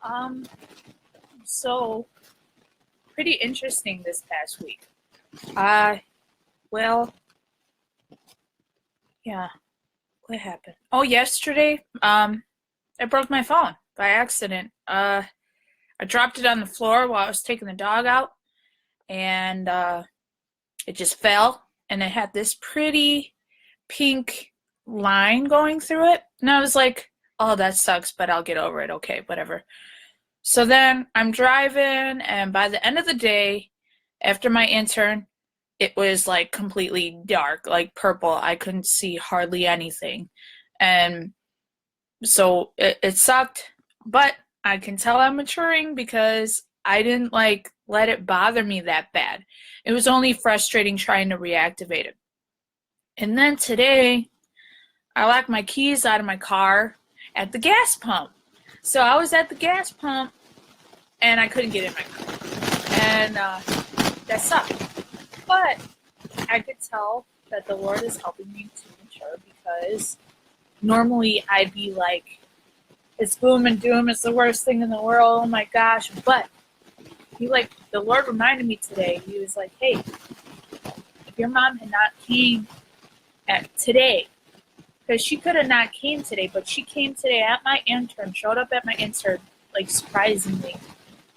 Um, so pretty interesting this past week. Uh, well, yeah, what happened? Oh, yesterday, I broke my phone by accident. I dropped it on the floor while I was taking the dog out, and it just fell, and it had this pretty pink line going through it, and I was like, "Oh, that sucks, but I'll get over it. Okay, whatever." So then I'm driving, and by the end of the day, after my intern, it was like completely dark, like purple. I couldn't see hardly anything. And so it sucked, but I can tell I'm maturing because I didn't like let it bother me that bad. It was only frustrating trying to reactivate it. And then today, I locked my keys out of my car at the gas pump. So I was at the gas pump and I couldn't get in my car. And that sucked. But I could tell that the Lord is helping me to mature because normally I'd be like, it's boom and doom, it's the worst thing in the world, oh my gosh. But the Lord reminded me today, he was like, hey, if your mom had not came at today, because she could have not came today, but she came today at my intern, showed up at my intern, like surprisingly,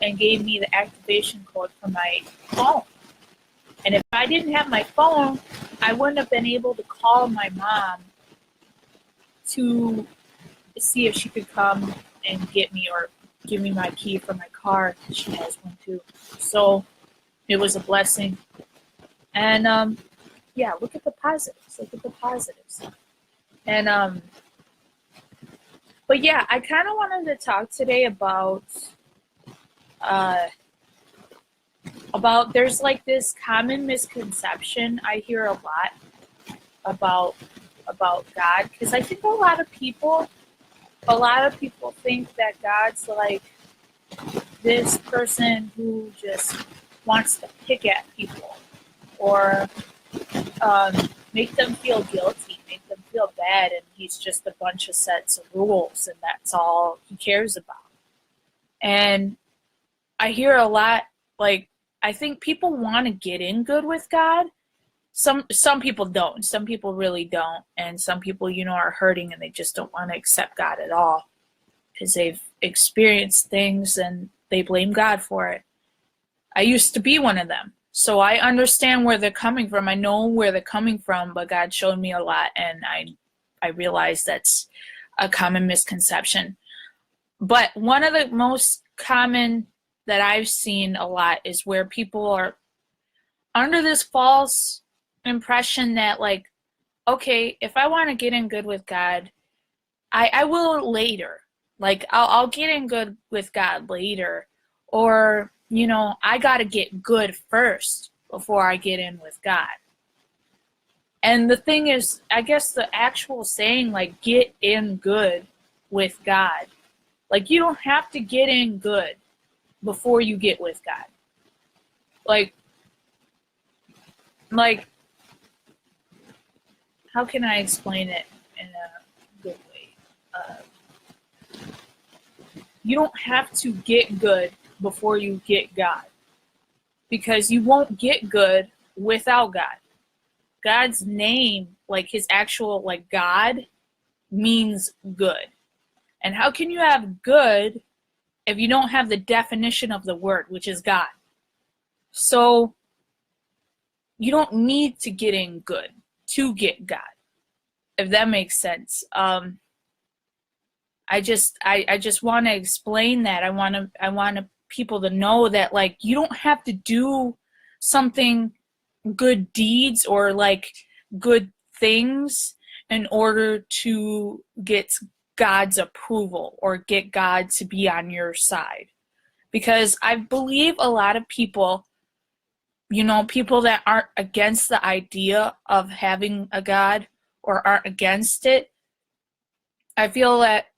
and gave me the activation code for my phone. And if I didn't have my phone, I wouldn't have been able to call my mom to see if she could come and get me or give me my key for my car. She has one too. So it was a blessing. And yeah, look at the positives. Look at the positives. And but yeah, I kind of wanted to talk today uh, about there's like this common misconception I hear a lot about God, because I think a lot of people think that God's like this person who just wants to pick at people or make them feel guilty, make them feel bad, and he's just a bunch of sets of rules and that's all he cares about. And I hear a lot, like, I think people want to get in good with God. Some people don't. Some people really don't. And some people, are hurting and they just don't want to accept God at all because they've experienced things and they blame God for it. I used to be one of them. So I understand where they're coming from. I know where they're coming from, but God showed me a lot, and I realized that's a common misconception. But one of the most common that I've seen a lot is where people are under this false impression that, like, okay, if I want to get in good with God, I will later. Like, I'll get in good with God later. Or, I got to get good first before I get in with God. And the thing is, I guess the actual saying, like, get in good with God, like, you don't have to get in good before you get with God. Like, how can I explain it in a good way? You don't have to get good before you get God, because you won't get good without God. God's name, like his actual, like, God, means good. And how can you have good if you don't have the definition of the word, which is God? So you don't need to get in good to get God, if that makes sense. I just want to explain that. I want people to know that, like, you don't have to do something, good deeds or like good things, in order to get God's approval or get God to be on your side. Because I believe a lot of people, people that aren't against the idea of having a God or aren't against it, I feel that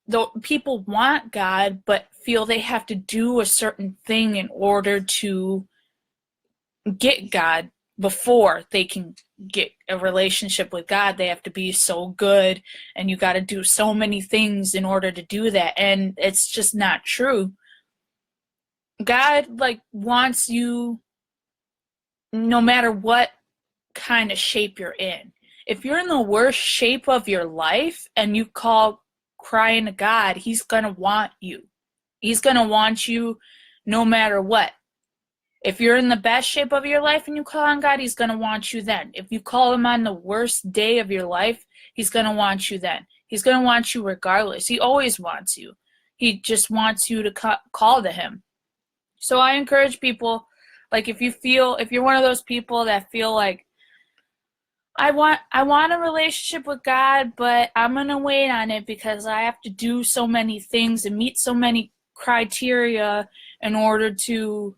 though people want God, but feel they have to do a certain thing in order to get God. before they can get a relationship with God, they have to be so good, and you got to do so many things in order to do that. And it's just not true. God wants you no matter what kind of shape you're in. If you're in the worst shape of your life and you call crying to God, he's going to want you. He's going to want you no matter what. If you're in the best shape of your life and you call on God, he's going to want you then. If you call him on the worst day of your life, he's going to want you then. He's going to want you regardless. He always wants you. He just wants you to call to him. So I encourage people, if you're one of those people that feel like, I want a relationship with God, but I'm going to wait on it because I have to do so many things and meet so many criteria in order to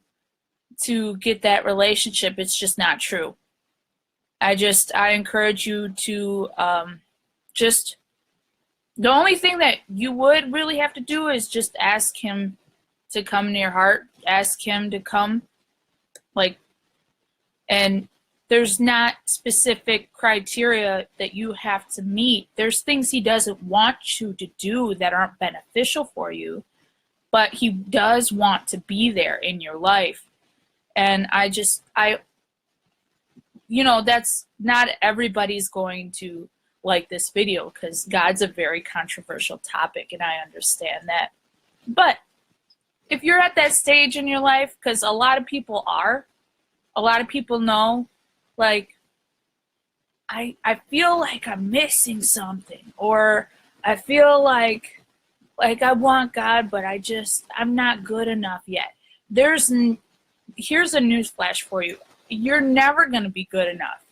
get that relationship. It's just not true. I encourage you to the only thing that you would really have to do is just ask him to come in your heart. Ask him to come, and there's not specific criteria that you have to meet. There's things he doesn't want you to do that aren't beneficial for you, but he does want to be there in your life. And that's not everybody's going to like this video because God's a very controversial topic, and I understand that. But if you're at that stage in your life, because a lot of people know, I feel like I'm missing something, or I feel like I want God, but I'm not good enough yet. Here's a newsflash for you. You're never going to be good enough.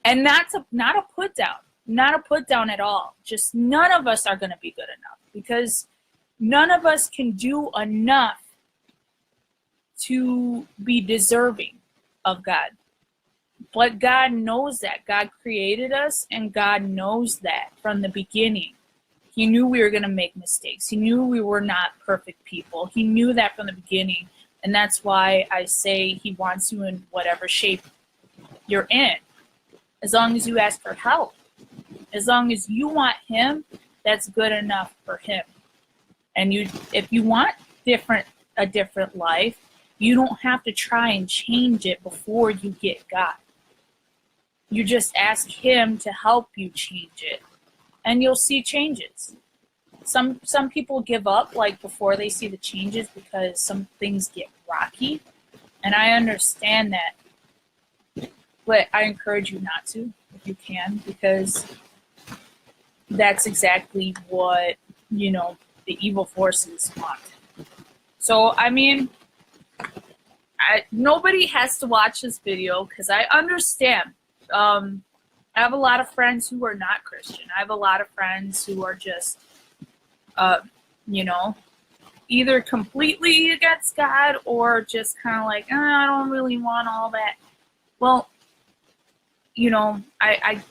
And that's not a put down at all. Just none of us are going to be good enough because none of us can do enough to be deserving of God. But God knows that. God created us, and God knows that from the beginning. He knew we were going to make mistakes. He knew we were not perfect people. He knew that from the beginning. And that's why I say he wants you in whatever shape you're in. As long as you ask for help. As long as you want him, that's good enough for him. And if you want a different life, you don't have to try and change it before you get God. You just ask him to help you change it, and you'll see changes. Some people give up before they see the changes because some things get rocky, and I understand that. But I encourage you not to, if you can, because that's exactly what, the evil forces want. So, nobody has to watch this video because I understand. I have a lot of friends who are not Christian. I have a lot of friends who are just, either completely against God or just kind of I don't really want all that. Well, I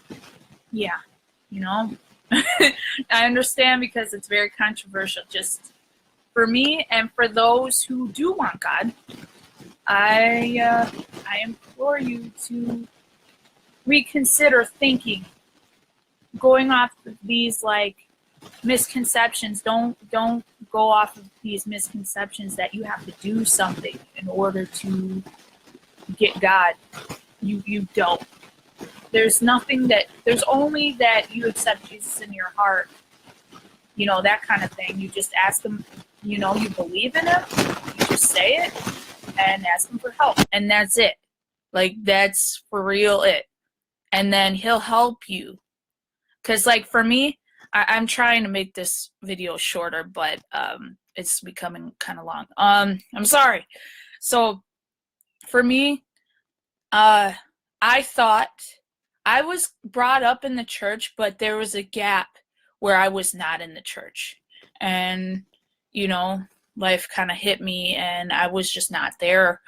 understand because it's very controversial. Just for me and for those who do want God, I implore you to reconsider thinking, going off of these misconceptions. Don't go off of these misconceptions that you have to do something in order to get God. You don't. There's only that you accept Jesus in your heart, that kind of thing. You just ask him, you believe in him, you just say it and ask him for help, and that's it. That's for real it. And then he'll help you. Because for me, I'm trying to make this video shorter, but it's becoming kind of long. I'm sorry. So for me, I thought I was brought up in the church, but there was a gap where I was not in the church. And, life kind of hit me and I was just not there.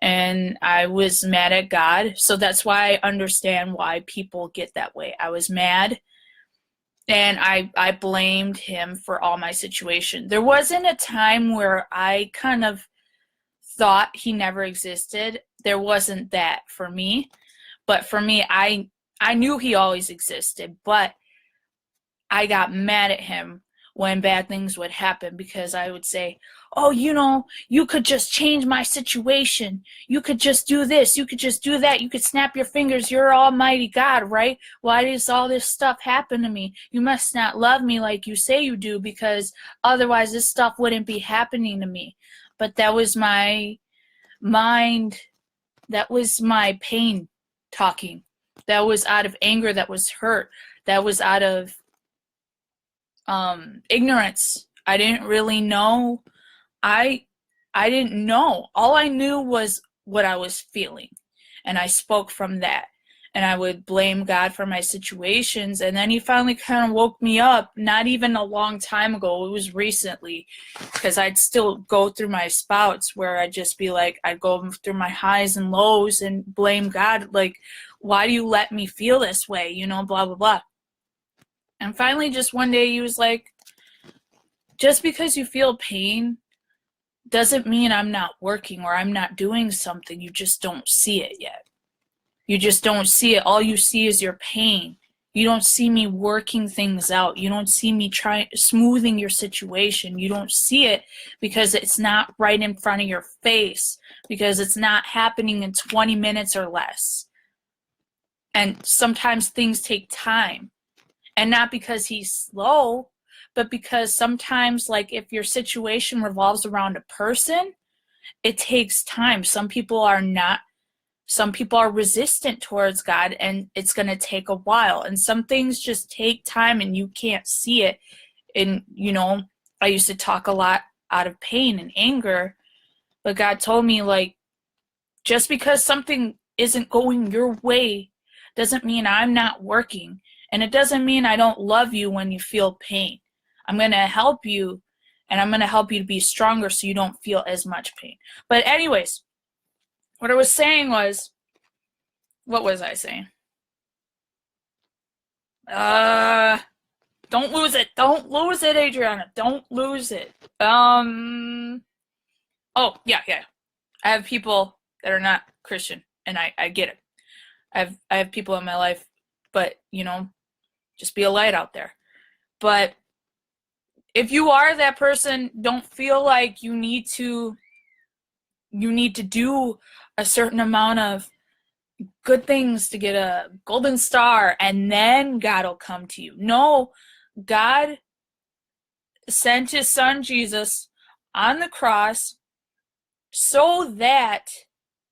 And I was mad at God. So that's why I understand why people get that way. I was mad. And I blamed him for all my situation. There wasn't a time where I kind of thought he never existed. there wasn't that for me. But for me, I knew he always existed, but I got mad at him when bad things would happen because I would say, oh, you could just change my situation. You could just do this. You could just do that. You could snap your fingers. You're Almighty God, right? Why does all this stuff happen to me? You must not love me like you say you do, because otherwise this stuff wouldn't be happening to me. But that was my mind. That was my pain talking. That was out of anger. That was hurt. That was out of ignorance. I didn't really know. I didn't know. All I knew was what I was feeling, and I spoke from that. And I would blame God for my situations, and then he finally kind of woke me up, not even a long time ago. It was recently, because I'd still go through my spouts where I'd just be like, I'd go through my highs and lows and blame God, like, why do you let me feel this way, blah, blah, blah. And finally, just one day, he was like, just because you feel pain doesn't mean I'm not working or I'm not doing something. You just don't see it yet. You just don't see it. All you see is your pain. You don't see me working things out. You don't see me smoothing your situation. You don't see it because it's not right in front of your face, because it's not happening in 20 minutes or less. And sometimes things take time. And not because he's slow, but because sometimes, like, if your situation revolves around a person, it takes time. Some people are resistant towards God, and it's going to take a while. And some things just take time and you can't see it. And, I used to talk a lot out of pain and anger, but God told me, like, just because something isn't going your way doesn't mean I'm not working. And it doesn't mean I don't love you when you feel pain. I'm going to help you, and I'm going to help you to be stronger so you don't feel as much pain. But anyways, what I was saying was, what was I saying? Don't lose it. Don't lose it, Adriana. Don't lose it. Oh, yeah. I have people that are not Christian, and I get it. I have people in my life, but, just be a light out there. But if you are that person, don't feel like you need to do a certain amount of good things to get a golden star and then God will come to you. No, God sent his son Jesus on the cross so that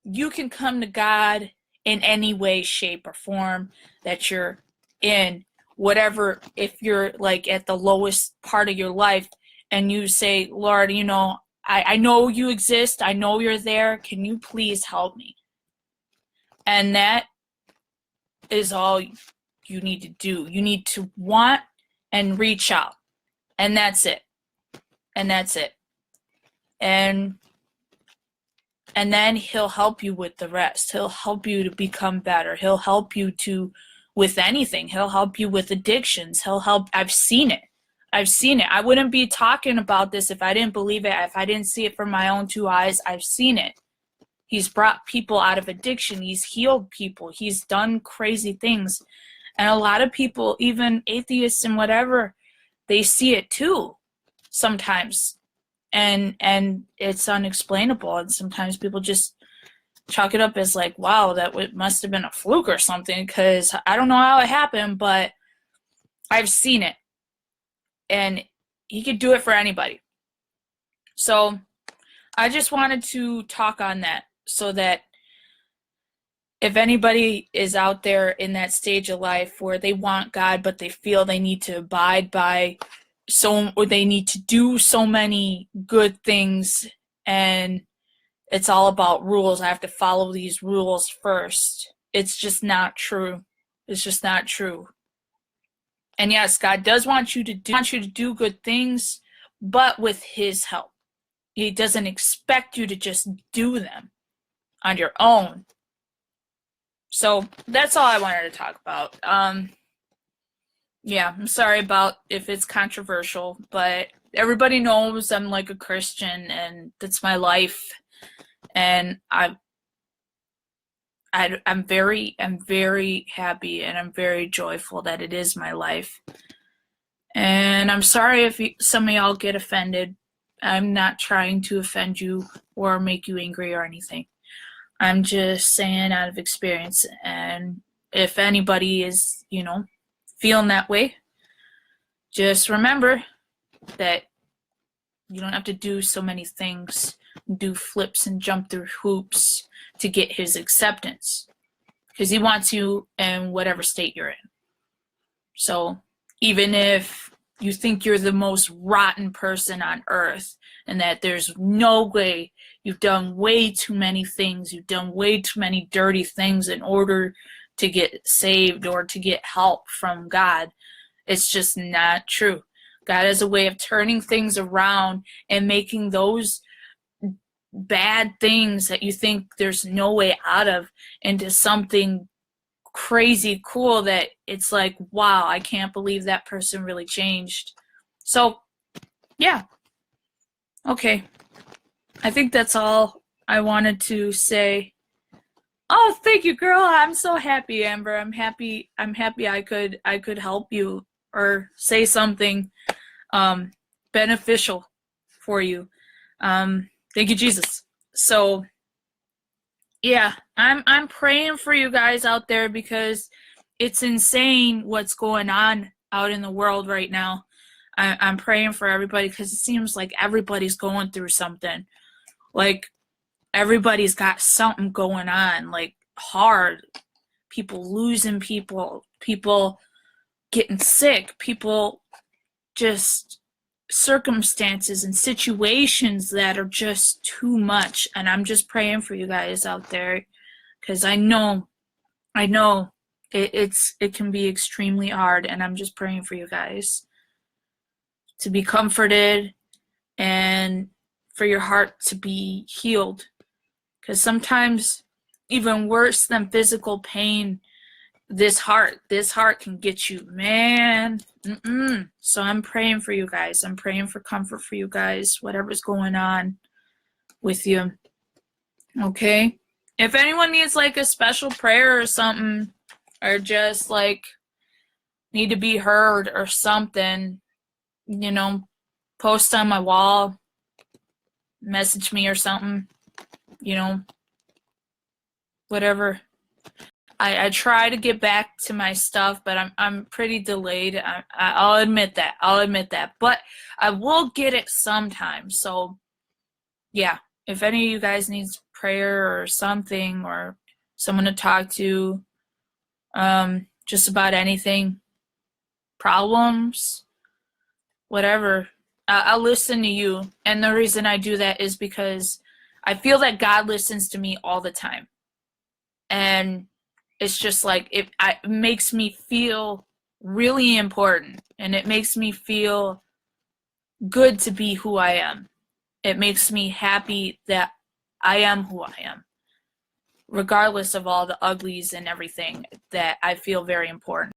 you can come to God in any way, shape, or form that you're in. Whatever, if you're like at the lowest part of your life and you say, Lord, I know you exist. I know you're there. Can you please help me? And that is all you need to do. You need to want and reach out. And that's it. And that's it. And then he'll help you with the rest. He'll help you to become better. He'll help you with anything. He'll help you with addictions. I've seen it. I wouldn't be talking about this if I didn't believe it, if I didn't see it from my own two eyes. I've seen it. He's brought people out of addiction. He's healed people. He's done crazy things. And a lot of people, even atheists and whatever, they see it too sometimes. And it's unexplainable. And sometimes people just chalk it up as like, wow, that must have been a fluke or something, because I don't know how it happened, but I've seen it. And he could do it for anybody. So I just wanted to talk on that, so that if anybody is out there in that stage of life where they want God, but they feel they need to abide by or they need to do so many good things, and it's all about rules. I have to follow these rules first. It's just not true. It's just not true. And yes, God does want you to do good things, but with his help. He doesn't expect you to just do them on your own. So that's all I wanted to talk about. Yeah, I'm sorry about if it's controversial, but everybody knows I'm like a Christian and that's my life. And I'm very happy and I'm very joyful that it is my life. And I'm sorry if some of y'all get offended. I'm not trying to offend you or make you angry or anything. I'm just saying out of experience. And if anybody is, feeling that way, just remember that you don't have to do so many things, do flips and jump through hoops to get his acceptance. Because he wants you in whatever state you're in. So even if you think you're the most rotten person on earth and that there's no way, you've done way too many things, you've done way too many dirty things in order to get saved or to get help from God, it's just not true. God has a way of turning things around and making those bad things that you think there's no way out of into something crazy cool that it's like, wow, I can't believe that person really changed. So, yeah. Okay. I think that's all I wanted to say. Oh, thank you, girl. I'm so happy, Amber. I'm happy I could help you or say something beneficial for you. Thank you, Jesus. So, yeah, I'm praying for you guys out there because it's insane what's going on out in the world right now. I'm praying for everybody because it seems like everybody's going through something. Like, everybody's got something going on, like, hard. People losing people getting sick, people just circumstances and situations that are just too much. And I'm just praying for you guys out there because I know it can be extremely hard, and I'm just praying for you guys to be comforted and for your heart to be healed, because sometimes even worse than physical pain, this heart can get you, man. So I'm praying for you guys. I'm praying for comfort for you guys, whatever's going on with you. Okay? If anyone needs like a special prayer or something, or just like need to be heard or something, post on my wall, message me or something, whatever. I try to get back to my stuff, but I'm pretty delayed. I'll admit that. But I will get it sometime. So, yeah, if any of you guys needs prayer or something or someone to talk to, just about anything, problems, whatever, I'll listen to you. And the reason I do that is because I feel that God listens to me all the time. And it's just like it makes me feel really important, and it makes me feel good to be who I am. It makes me happy that I am who I am, regardless of all the uglies and everything, that I feel very important.